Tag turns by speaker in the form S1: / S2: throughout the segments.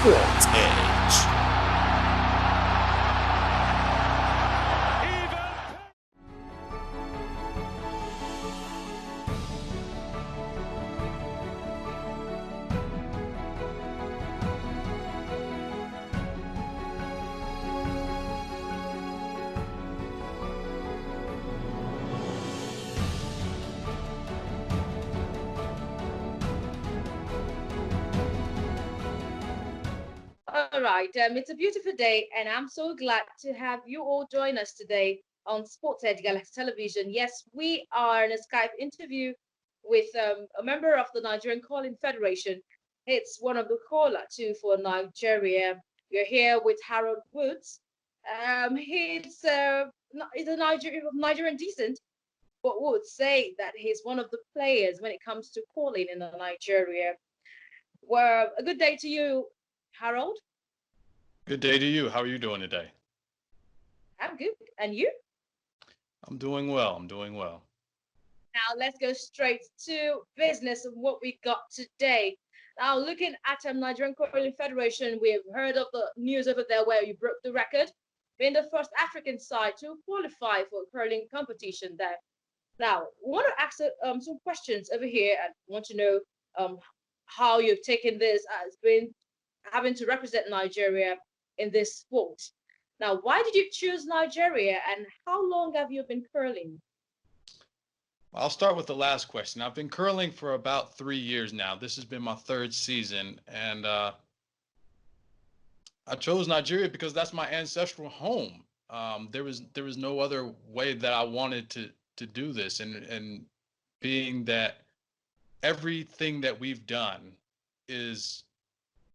S1: Sports Edge.
S2: All right, it's a beautiful day, and I'm so glad to have you all join us today on Sports Edge Galaxy Television. Yes, we are in a Skype interview with a member of the Nigerian Calling Federation. It's one of the caller too for Nigeria. We're here with Harold Woods. He's a Nigerian decent, but would say that he's one of the players when it comes to calling in Nigeria. Well, a good day to you, Harold.
S3: Good day to you. How are you doing today?
S2: I'm good. And you?
S3: I'm doing well. I'm doing well.
S2: Now let's go straight to business of what we got today. Now, looking at Nigerian Curling Federation, we've heard of the news over there where you broke the record, being the first African side to qualify for a curling competition there. Now, we want to ask some questions over here and want to know how you've taken this as being having to represent Nigeria in this sport. Now, why did you choose Nigeria and how long have you been curling?
S3: I'll start with the last question. I've been curling for about 3 years now. This has been my third season, and I chose Nigeria because that's my ancestral home. There was no other way that I wanted to do this, and being that everything that we've done is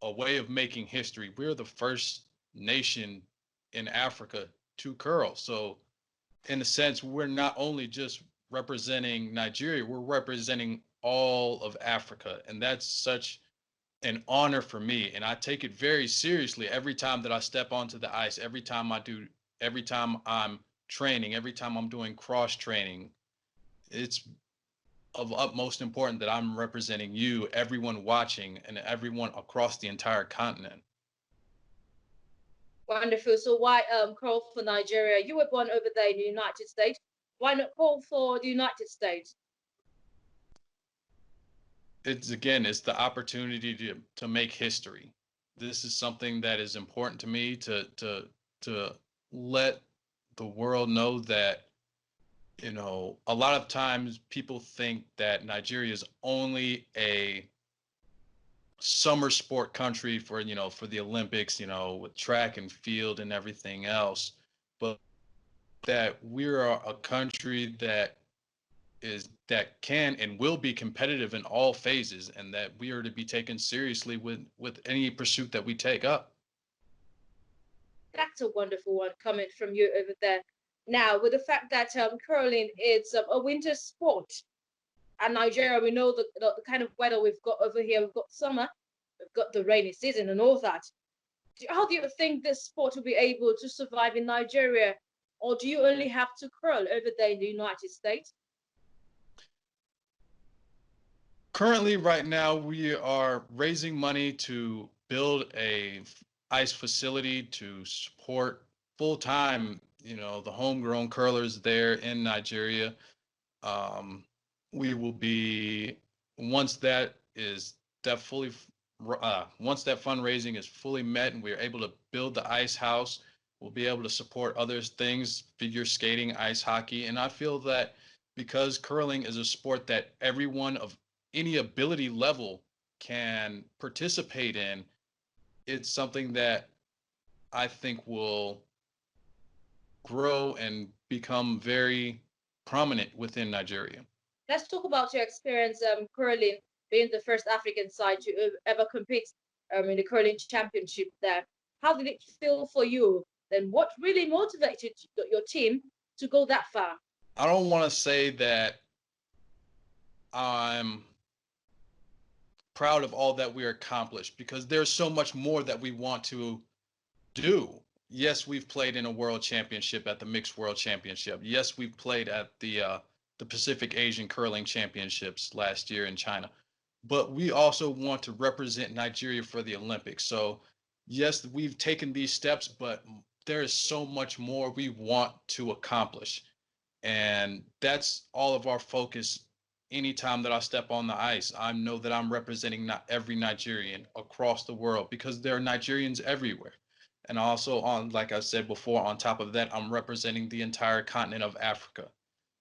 S3: a way of making history. We're the first nation in Africa to curl. So in a sense, we're not only just representing Nigeria, we're representing all of Africa. And that's such an honor for me. And I take it very seriously every time that I step onto the ice, every time I'm training, every time I'm doing cross training. It's of utmost importance that I'm representing you, everyone watching, and everyone across the entire continent.
S2: Wonderful. So why call for Nigeria? You were born over there in the United States. Why not call for the United States?
S3: It's the opportunity to make history. This is something that is important to me to let the world know that, a lot of times people think that Nigeria is only a summer sport country for the Olympics, with track and field and everything else, but that we're a country that can and will be competitive in all phases, and that we are to be taken seriously with any pursuit that we take up.
S2: That's a wonderful one coming from you over there. Now, with the fact that curling is a winter sport, and Nigeria, we know the kind of weather we've got over here. We've got summer, we've got the rainy season, and all that. How do you think this sport will be able to survive in Nigeria, or do you only have to curl over there in the United States?
S3: Currently, right now, we are raising money to build a ice facility to support full time, the homegrown curlers there in Nigeria. Um, we will be once that is that fully once that fundraising is fully met and we are able to build the ice house, we'll be able to support other things, figure skating, ice hockey, and I feel that because curling is a sport that everyone of any ability level can participate in, it's something that I think will grow and become very prominent within Nigeria.
S2: Let's talk about your experience curling, being the first African side to ever compete in the curling championship there. How did it feel for you? Then what really motivated your team to go that far?
S3: I don't want to say that I'm proud of all that we accomplished because there's so much more that we want to do. Yes, we've played in a world championship at the Mixed World Championship. Yes, we've played at the Pacific Asian Curling Championships last year in China. But we also want to represent Nigeria for the Olympics. So yes, we've taken these steps, but there is so much more we want to accomplish. And that's all of our focus. Anytime that I step on the ice, I know that I'm representing not every Nigerian across the world, because there are Nigerians everywhere. And also, on, like I said before, on top of that, I'm representing the entire continent of Africa.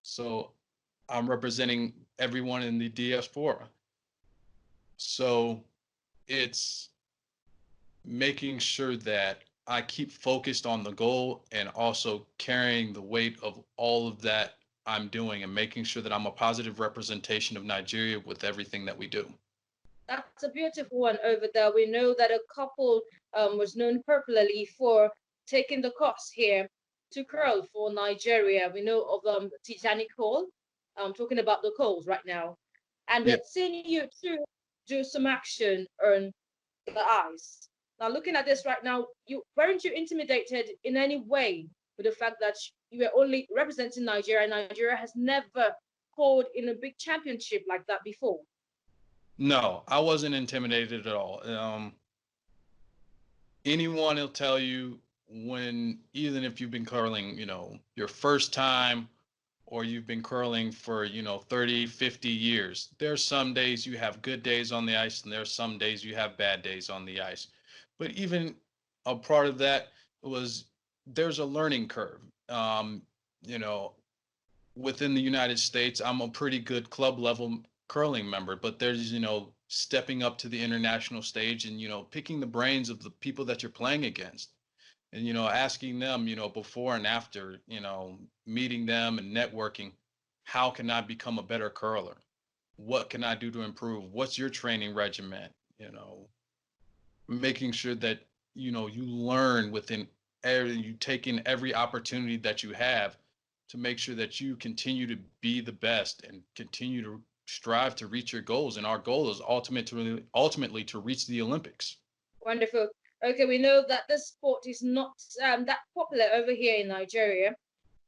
S3: So I'm representing everyone in the diaspora. So it's making sure that I keep focused on the goal and also carrying the weight of all of that I'm doing, and making sure that I'm a positive representation of Nigeria with everything that we do.
S2: That's a beautiful one over there. We know that a couple was known popularly for taking the course here to curl for Nigeria. We know of Tijani Cole. I'm talking about the Coles right now. And we
S3: Yeah.
S2: had seen you too do some action on the ice. Now, looking at this right now, you weren't you intimidated in any way with the fact that you were only representing Nigeria? Nigeria has never called in a big championship like that before.
S3: No, I wasn't intimidated at all. Anyone will tell you, when, even if you've been curling, your first time, or you've been curling for, 30, 50 years, there's some days you have good days on the ice, and there's some days you have bad days on the ice. But even a part of that was, there's a learning curve. You know, Within the United States, I'm a pretty good club level curling member, but there's, stepping up to the international stage and, picking the brains of the people that you're playing against, and, asking them, before and after, meeting them and networking, how can I become a better curler? What can I do to improve? What's your training regimen? Making sure that, you learn within you take in every opportunity that you have, to make sure that you continue to be the best and continue to strive to reach your goals. And our goal is ultimately to reach the Olympics.
S2: Wonderful. Okay, we know that this sport is not that popular over here in Nigeria,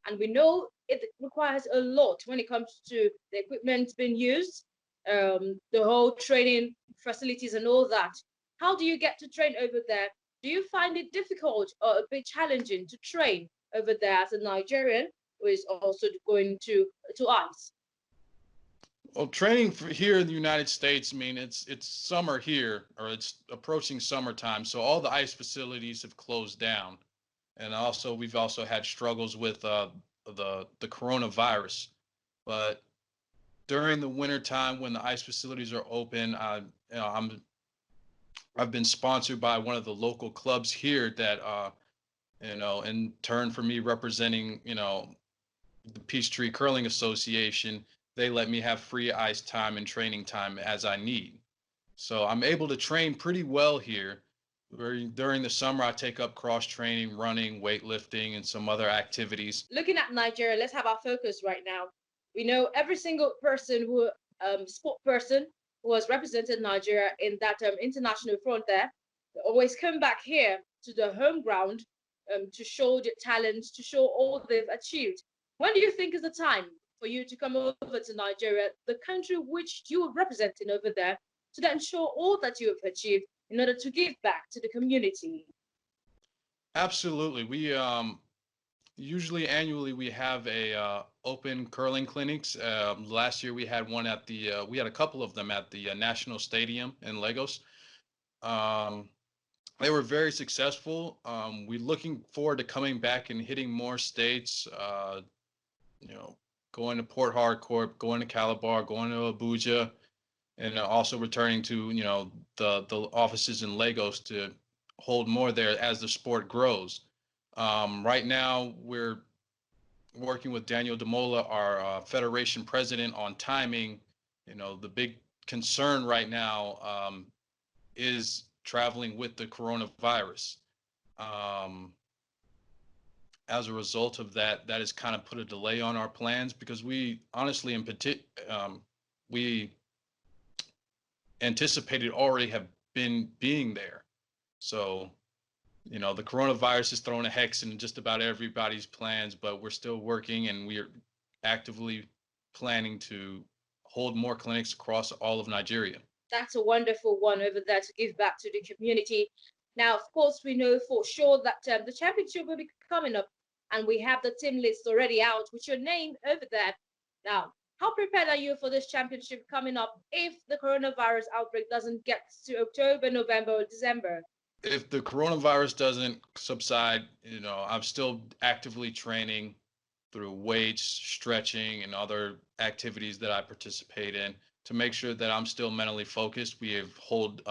S2: and we know it requires a lot when it comes to the equipment being used, the whole training facilities and all that. How do you get to train over there? Do you find it difficult or a bit challenging to train over there as a Nigerian who is also going to ice?
S3: Well, training for here in the United States, I mean, it's summer here, or it's approaching summertime, so all the ice facilities have closed down. And also, we've also had struggles with the coronavirus. But during the winter time, when the ice facilities are open, I've been sponsored by one of the local clubs here that, in turn for me representing, the Peachtree Curling Association, they let me have free ice time and training time as I need. So I'm able to train pretty well here. During the summer, I take up cross training, running, weightlifting, and some other activities.
S2: Looking at Nigeria, let's have our focus right now. We know every single person who, sport person who has represented Nigeria in that international front there, they always come back here to the home ground to show their talents, to show all they've achieved. When do you think is the time for you to come over to Nigeria, the country which you are representing over there, to then show all that you have achieved in order to give back to the community?
S3: Absolutely. We usually annually we have a open curling clinics. Last year we had one at the we had a couple of them at the National Stadium in Lagos. Um, they were very successful. We're looking forward to coming back and hitting more states. You know, Going to Port Harcourt, going to Calabar, going to Abuja, and also returning to, the offices in Lagos to hold more there as the sport grows. Right now, we're working with Daniel Demola, our federation president, on timing. The big concern right now is traveling with the coronavirus. Um, as a result of that, that has kind of put a delay on our plans, because we honestly, we anticipated already have been being there. So, the coronavirus has thrown a hex in just about everybody's plans, but we're still working, and we are actively planning to hold more clinics across all of Nigeria.
S2: That's a wonderful one over there to give back to the community. Now, of course, we know for sure that the championship will be coming up, and we have the team list already out with your name over there. Now, how prepared are you for this championship coming up if the coronavirus outbreak doesn't get to October, November, or December?
S3: If the coronavirus doesn't subside, I'm still actively training through weights, stretching, and other activities that I participate in to make sure that I'm still mentally focused. We have hold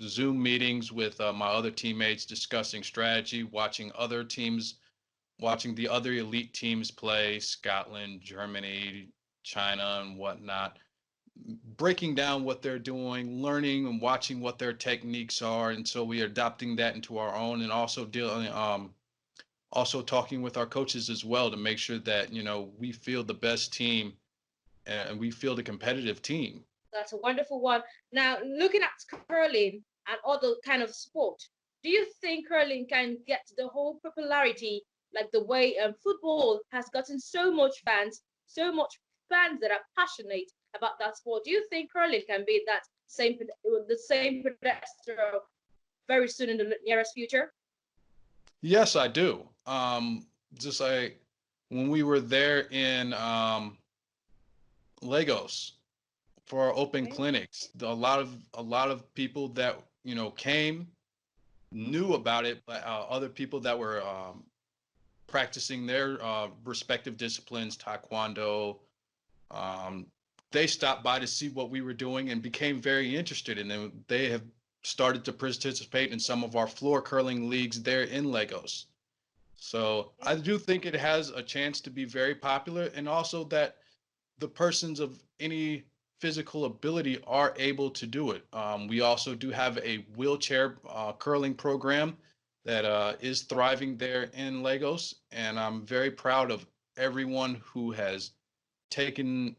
S3: Zoom meetings with my other teammates discussing strategy, watching the other elite teams play, Scotland, Germany, China, and whatnot, breaking down what they're doing, learning and watching what their techniques are, and so we are adopting that into our own, and also talking with our coaches as well to make sure that we feel the best team and we feel the competitive team.
S2: That's a wonderful one. Now, looking at curling and other kind of sport, do you think curling can get the whole popularity like the way football has gotten so much fans that are passionate about that sport? Do you think curling can be that the same pedestal very soon in the nearest future?
S3: Yes, I do. Just like when we were there in Lagos for our open
S2: Okay.
S3: clinics, a lot of people that came knew about it, but other people that were practicing their respective disciplines, taekwondo, um, they stopped by to see what we were doing and became very interested. And then they have started to participate in some of our floor curling leagues there in Lagos. So I do think it has a chance to be very popular, and also that the persons of any physical ability are able to do it. We also do have a wheelchair curling program that is thriving there in Lagos, and I'm very proud of everyone who has taken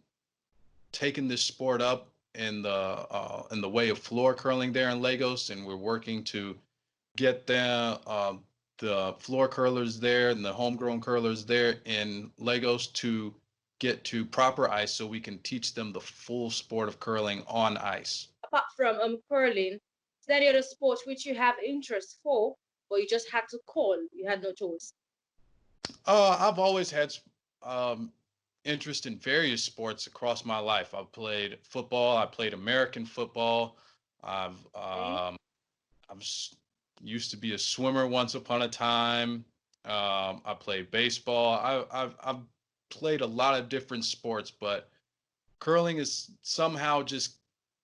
S3: taken this sport up in the way of floor curling there in Lagos, and we're working to get the floor curlers there and the homegrown curlers there in Lagos to get to proper ice so we can teach them the full sport of curling on ice.
S2: Apart from curling, is there any other sports which you have interest for, or you just had to call? You had no choice.
S3: I've always had um, interest in various sports across my life. I've played football. I played American football. I've
S2: Okay.
S3: I'm used to be a swimmer once upon a time. I played baseball. I've played a lot of different sports, but curling is somehow just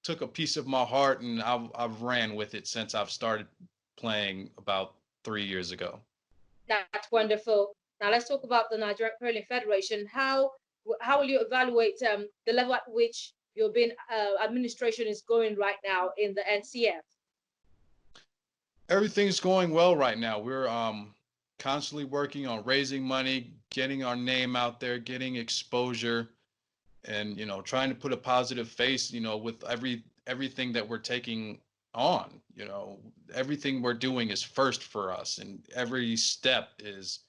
S3: took a piece of my heart, and I've ran with it since I've started playing about 3 years ago.
S2: That's wonderful. Now let's talk about the Nigerian Curling Federation. How will you evaluate the level at which your being administration is going right now in the NCF?
S3: Everything's going well right now. We're constantly working on raising money, getting our name out there, getting exposure, and trying to put a positive face with everything that we're taking on. Everything we're doing is first for us, and every step is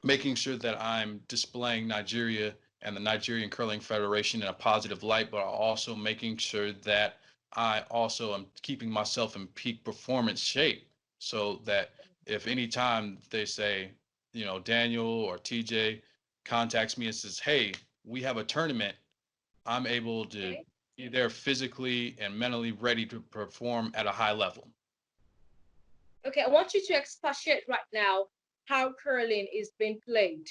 S3: making sure that I'm displaying Nigeria and the Nigerian Curling Federation in a positive light, but also making sure that I also am keeping myself in peak performance shape, so that if any time they say, Daniel or TJ contacts me and says, hey, we have a tournament, I'm able to
S2: Okay.
S3: be there physically and mentally ready to perform at a high level.
S2: Okay, I want you to expatiate right now how curling is being played.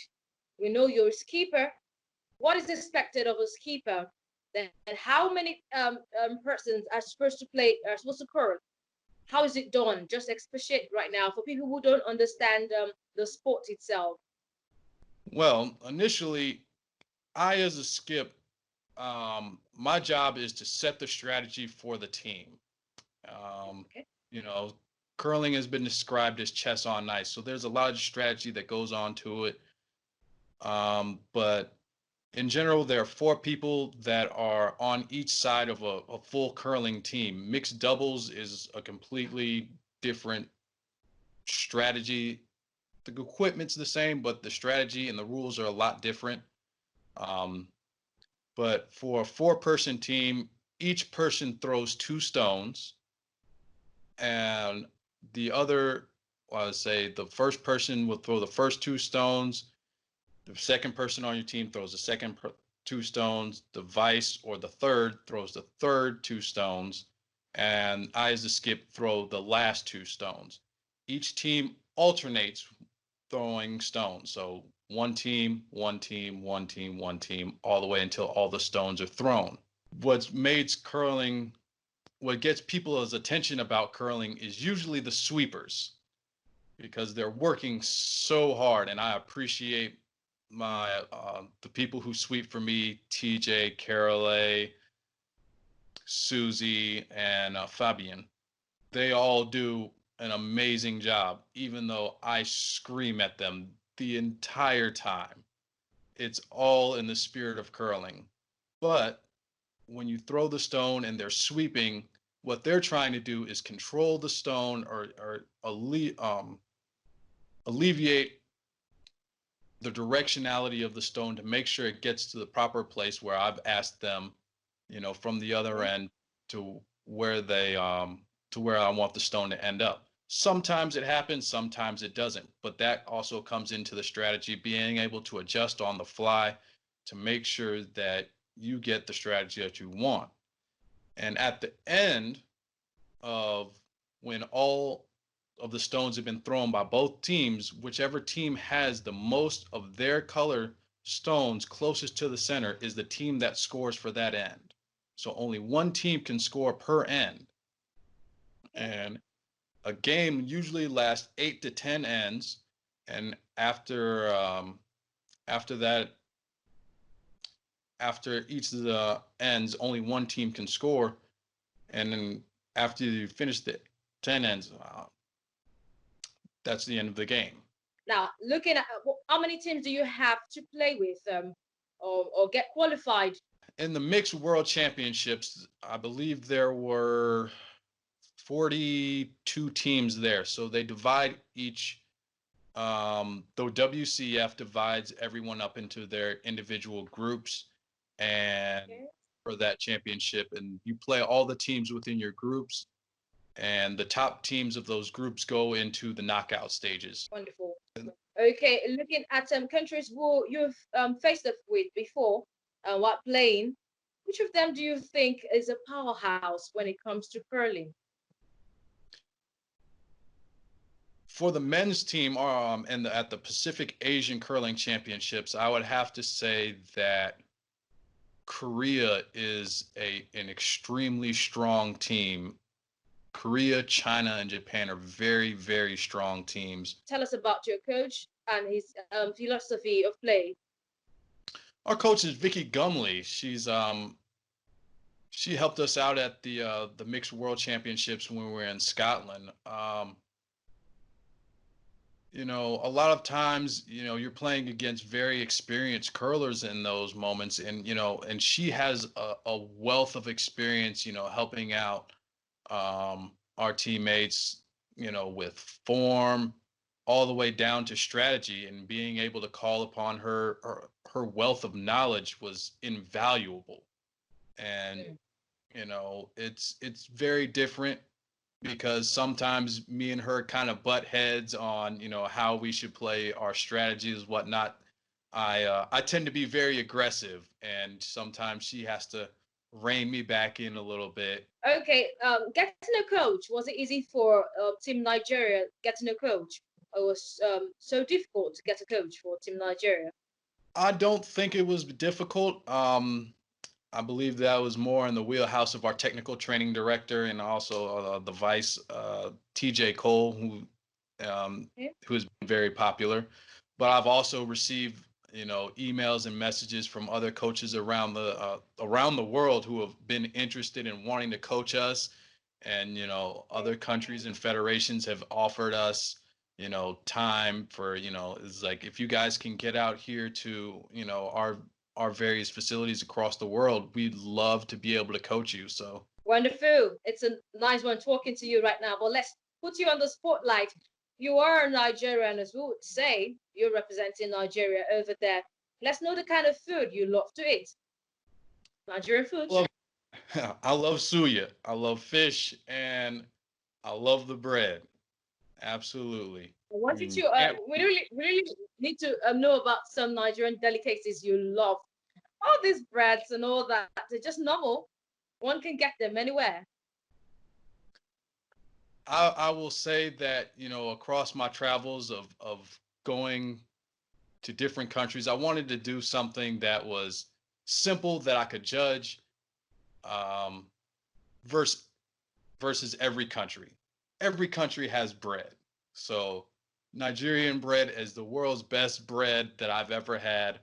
S2: We know you're a skipper. What is expected of a skipper? Then how many persons are supposed to curl? How is it done? Just expatiate right now for people who don't understand the sport itself.
S3: Well, initially, I, as a skip, my job is to set the strategy for the team. Um,
S2: Okay.
S3: you know, Curling has been described as chess on ice, so there's a lot of strategy that goes on to it. But in general, there are four people that are on each side of a full curling team. Mixed doubles is a completely different strategy. The equipment's the same, but the strategy and the rules are a lot different. Um, but for a four-person team, each person throws two stones, and the other, well, I would say the first person will throw the first two stones. The second person on your team throws the two stones. The vice or the third throws the third two stones. And I, as the skip, throw the last two stones. Each team alternates throwing stones. So one team, one team, one team, one team, all the way until all the stones are thrown. What's made curling, what gets people's attention about curling is usually the sweepers because they're working so hard, and I appreciate my the people who sweep for me: TJ, Carole, Susie, and Fabian. They all do an amazing job, even though I scream at them the entire time. It's all in the spirit of curling. But when you throw the stone and they're sweeping, what they're trying to do is control the stone or alleviate the directionality of the stone to make sure it gets to the proper place where I've asked them, from the other end to where they to where I want the stone to end up. Sometimes it happens, sometimes it doesn't, but that also comes into the strategy, being able to adjust on the fly to make sure that you get the strategy that you want. And at the end of when all of the stones have been thrown by both teams, whichever team has the most of their color stones closest to the center is the team that scores for that end. So only one team can score per end. And a game usually lasts 8 to 10 ends. And after that, after each of the ends, only one team can score. And then after you finish the 10 ends, that's the end of the game.
S2: Now, looking at how many teams do you have to play with or get qualified?
S3: In the mixed world championships, I believe there were 42 teams there. So they divide each, the WCF divides everyone up into their individual groups and
S2: Okay.
S3: for that championship. And you play all the teams within your groups, and the top teams of those groups go into the knockout stages.
S2: Wonderful. Okay, looking at countries who you've faced up with before, while playing, which of them do you think is a powerhouse when it comes to curling?
S3: For the men's team, and at the Pacific Asian Curling Championships, I would have to say that Korea is an extremely strong team. Korea, China, and Japan are very, very strong teams.
S2: Tell us about your coach and his philosophy of play.
S3: Our coach is Vicky Gumley. She helped us out at the mixed world championships when we were in Scotland. A lot of times, you're playing against very experienced curlers in those moments, and she has a wealth of experience, helping out our teammates, with form, all the way down to strategy, and being able to call upon her wealth of knowledge was invaluable. And
S2: Mm.
S3: it's very different because sometimes me and her kind of butt heads on how we should play our strategies, whatnot. I tend to be very aggressive, and sometimes she has to rein me back in a little bit.
S2: Okay, getting a coach, was it easy for Team Nigeria getting a coach? It was so difficult to get a coach for Team Nigeria.
S3: I don't think it was difficult. I believe that was more in the wheelhouse of our technical training director and also the vice, TJ Cole,
S2: Yeah.
S3: who has been very popular. But I've also received, emails and messages from other coaches around the world who have been interested in wanting to coach us, and other countries and federations have offered us, time for, it's like, if you guys can get out here to, our various facilities across the world, we'd love to be able to coach you. So
S2: Wonderful. It's a nice one talking to you right now. But let's put you on the spotlight. You are Nigerian, as we would say. You're representing Nigeria over there. Let's know the kind of food you love to eat. Nigerian food.
S3: I love, I love suya. I love fish, and I love the bread. Absolutely.
S2: I want you
S3: You
S2: to,
S3: can't.
S2: we really need to know about some Nigerian delicacies you love. All these breads and all that, they're just normal. One can get them anywhere.
S3: I will say that, across my travels of going to different countries, I wanted to do something that was simple that I could judge, um, versus versus every country. Every country has bread. So Nigerian bread is the world's best bread that I've ever had.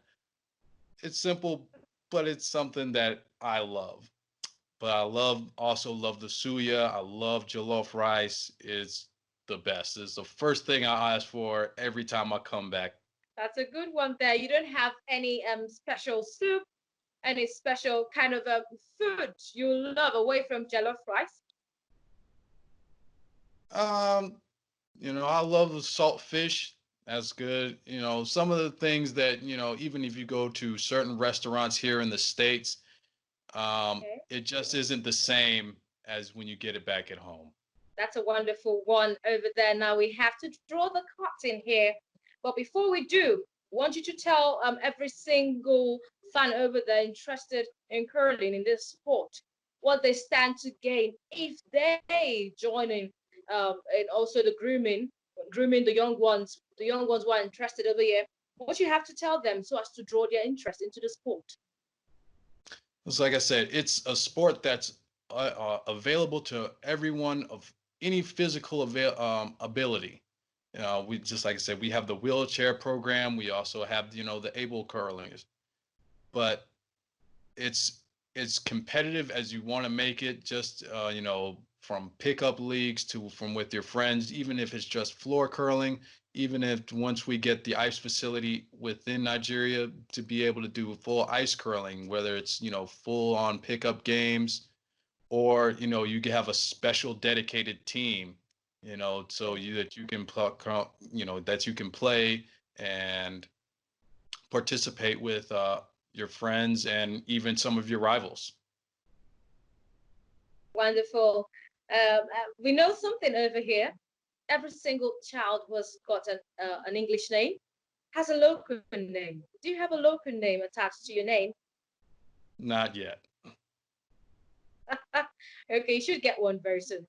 S3: It's simple, but it's something that I love. But I also love the suya. I love jollof rice. It's the best. It's the first thing I ask for every time I come back.
S2: That's a good one there. You don't have any special soup, any special kind of food you love away from jollof rice?
S3: Um, I love the salt fish. That's good. Some of the things that, even if you go to certain restaurants here in the States,
S2: Okay.
S3: it just isn't the same as when you get it back at home.
S2: That's a wonderful one over there. Now we have to draw the curtain here. But before we do, I want you to tell every single fan over there interested in curling in this sport what they stand to gain if they join in, and also the grooming the young ones who are interested over here. What you have to tell them so as to draw their interest into the sport.
S3: It's like I said, it's a sport that's available to everyone of any physical ability. We just like I said, we have the wheelchair program. We also have the able curlers, but it's it's competitive as you want to make it. Just from pickup leagues to from with your friends, even if it's just floor curling. Even if once we get the ice facility within Nigeria to be able to do full ice curling, whether it's full on pickup games or you can have a special dedicated team, so you that you can that you can play and participate with your friends and even some of your rivals.
S2: Wonderful. We know something over here. Every single child who has got an English name has a local name. Do you have a local name attached to your name?
S3: Not yet.
S2: Okay, you should get one very soon.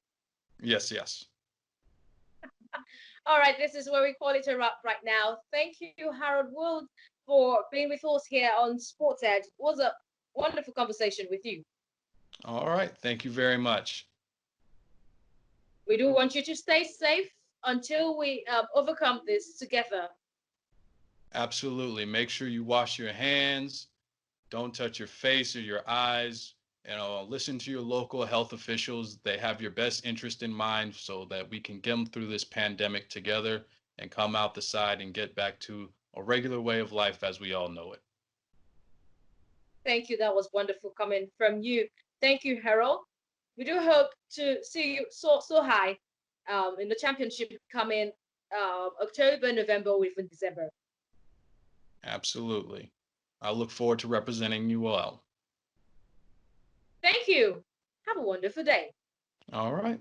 S3: Yes, yes.
S2: All right, this is where we call it a wrap right now. Thank you, Harold Wood, for being with us here on Sports Edge. It was a wonderful conversation with you.
S3: All right. Thank you very much.
S2: We do want you to stay safe until we overcome this together.
S3: Absolutely. Make sure you wash your hands. Don't touch your face or your eyes. Listen to your local health officials. They have your best interest in mind so that we can get them through this pandemic together and come out the side and get back to a regular way of life as we all know it.
S2: Thank you. That was wonderful coming from you. Thank you, Harold. We do hope to see you so high in the championship coming October, November, or even December.
S3: Absolutely. I look forward to representing you well.
S2: Thank you. Have a wonderful day.
S3: All right.